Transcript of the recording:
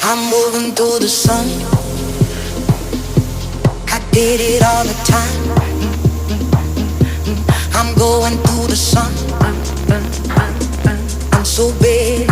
I'm moving through the sun. I did it all the time. I'm going through the sun. I'm so big.